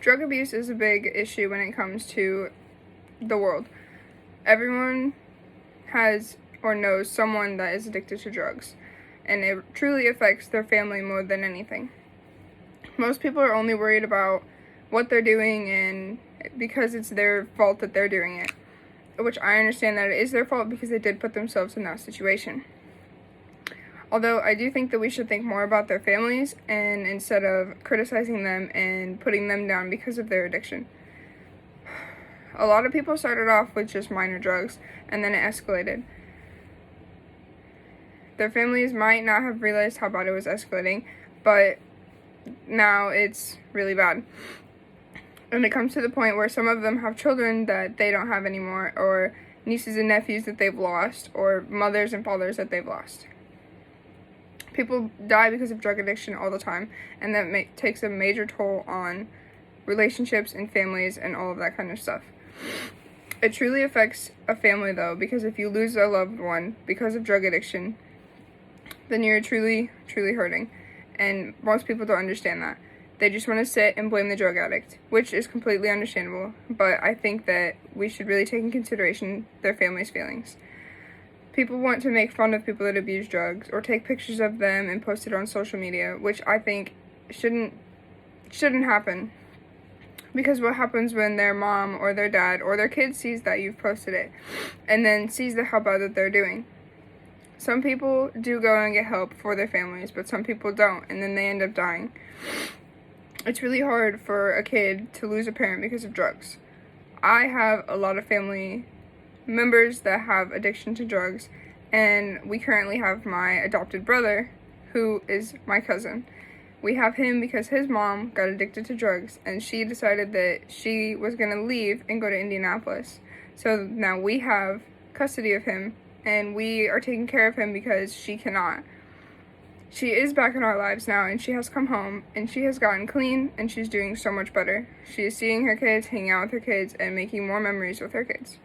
Drug abuse is a big issue when it comes to the world. Everyone has or knows someone that is addicted to drugs, and it truly affects their family more than anything. Most people are only worried about what they're doing and because it's their fault that they're doing it, which I understand that it is their fault because they did put themselves in that situation. Although I do think that we should think more about their families and instead of criticizing them and putting them down because of their addiction. A lot of people started off with just minor drugs and then it escalated. Their families might not have realized how bad it was escalating, but now it's really bad. And it comes to the point where some of them have children that they don't have anymore, or nieces and nephews that they've lost, or mothers and fathers that they've lost. People die because of drug addiction all the time, and that takes a major toll on relationships and families and all of that kind of stuff. It truly affects a family though, because if you lose a loved one because of drug addiction, then you're truly, truly hurting. And most people don't understand that. They just want to sit and blame the drug addict, which is completely understandable, but I think that we should really take in consideration their family's feelings. People want to make fun of people that abuse drugs or take pictures of them and post it on social media, which I think shouldn't happen. Because what happens when their mom or their dad or their kid sees that you've posted it and then sees how bad that they're doing? Some people do go and get help for their families, but some people don't, and then they end up dying. It's really hard for a kid to lose a parent because of drugs. I have a lot of family members that have addiction to drugs, and we currently have my adopted brother, who is my cousin. We have him because his mom got addicted to drugs, and she decided that she was going to leave and go to Indianapolis. So now we have custody of him, and we are taking care of him because she cannot. She is back in our lives now, and she has come home, and she has gotten clean, and she's doing so much better. She is seeing her kids, hanging out with her kids, and making more memories with her kids.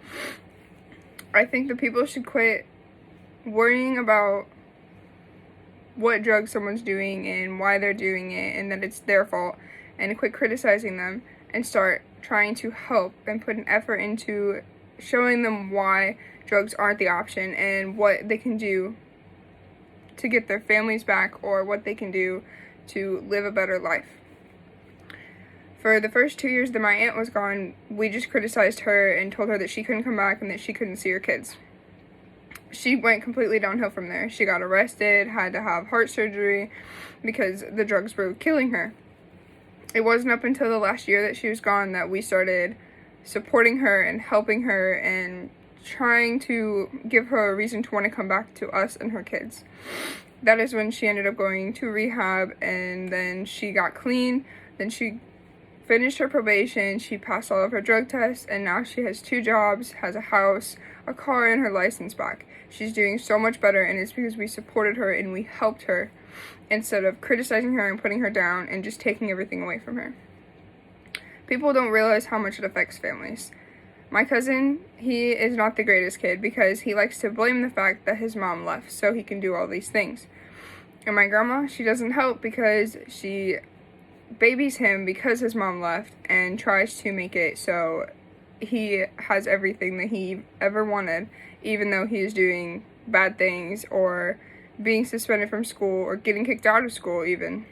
I think that people should quit worrying about what drugs someone's doing and why they're doing it and that it's their fault, and quit criticizing them and start trying to help and put an effort into showing them why drugs aren't the option and what they can do to get their families back or what they can do to live a better life. For the first 2 years that my aunt was gone, we just criticized her and told her that she couldn't come back and that she couldn't see her kids. She went completely downhill from there. She got arrested, had to have heart surgery because the drugs were killing her. It wasn't up until the last year that she was gone that we started supporting her and helping her and trying to give her a reason to want to come back to us and her kids. That is when she ended up going to rehab, and then she got clean. Then she finished her probation, she passed all of her drug tests, and now she has 2 jobs, has a house, a car, and her license back. She's doing so much better, and it's because we supported her and we helped her instead of criticizing her and putting her down and just taking everything away from her. People don't realize how much it affects families. My cousin, he is not the greatest kid because he likes to blame the fact that his mom left so he can do all these things. And my grandma, she doesn't help because she babies him because his mom left and tries to make it so he has everything that he ever wanted, even though he is doing bad things or being suspended from school or getting kicked out of school even.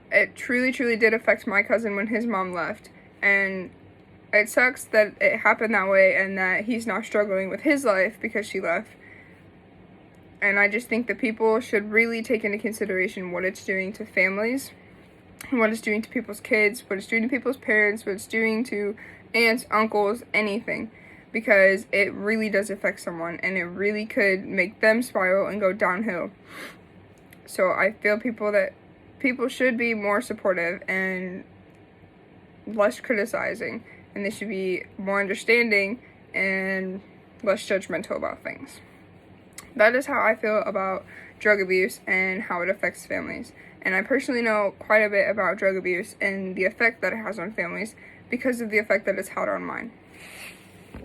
It truly, truly did affect my cousin when his mom left, and it sucks that it happened that way and that he's now struggling with his life because she left. And I just think that people should really take into consideration what it's doing to families, what it's doing to people's kids, what it's doing to people's parents, what it's doing to aunts, uncles, anything. Because it really does affect someone, and it really could make them spiral and go downhill. So I feel people should be more supportive and less criticizing, and they should be more understanding and less judgmental about things. That is how I feel about drug abuse and how it affects families. And I personally know quite a bit about drug abuse and the effect that it has on families because of the effect that it's had on mine.